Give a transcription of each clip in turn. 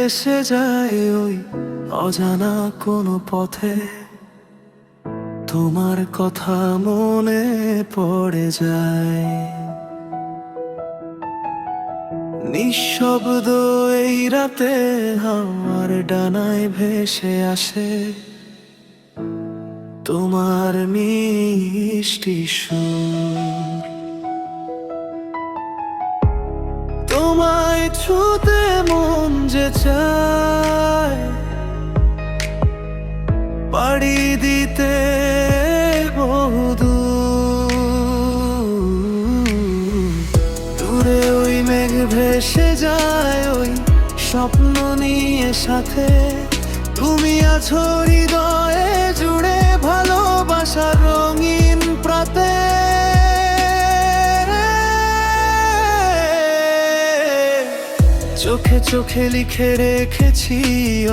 ভেসে যায় ওই অজানা কোনো পথে, তোমার কথা মনে পড়ে যায়। নিঃশব্দ এই রাতে আমার ডানায় ভেসে আসে তোমার মিষ্টি সুর। তোমায় ছুঁতে মন যে চায়, পাড়ি দিতে বহুদূর। দূরে ওই মেঘ ভেসে যায় ওই স্বপ্ন নিয়ে সাথে, তুমি আছো হৃদয়ে জুড়ে ভালোবাসার রঙিন প্রাতে। চোখে চোখে লিখে রেখেছি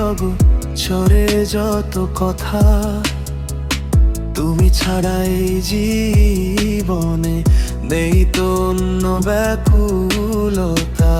অগোচরে যত কথা, তুমি ছাড়া এই জীবনে নেই তো অন্য ব্যাকুলতা।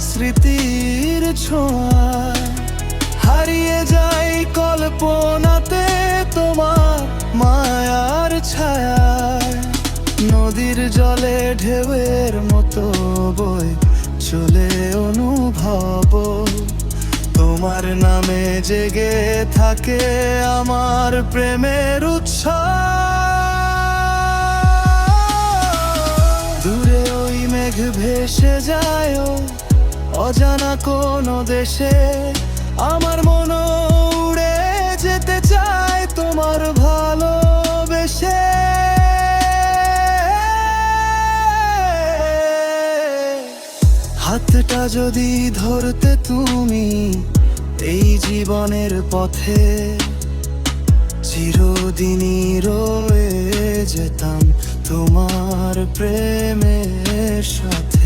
স্মৃতির ছোঁয়ায় হারিয়ে যাই কল্পনাতে তোমার মায়ার ছায়ায়। নদীর জলে ঢেউয়ের মতো বয়ে চলে অনুভব, তোমার নামে জেগে থাকে আমার প্রেমের উৎসব। দূরে ওই মেঘ ভেসে যায় অজানা কোনো দেশে, আমার মন উড়ে যেতে চায় তোমার ভালোবেসে। হাতটা যদি ধরতে তুমি এই জীবনের পথে, চিরদিনই রয়ে যেতাম তোমার প্রেমের সাথে।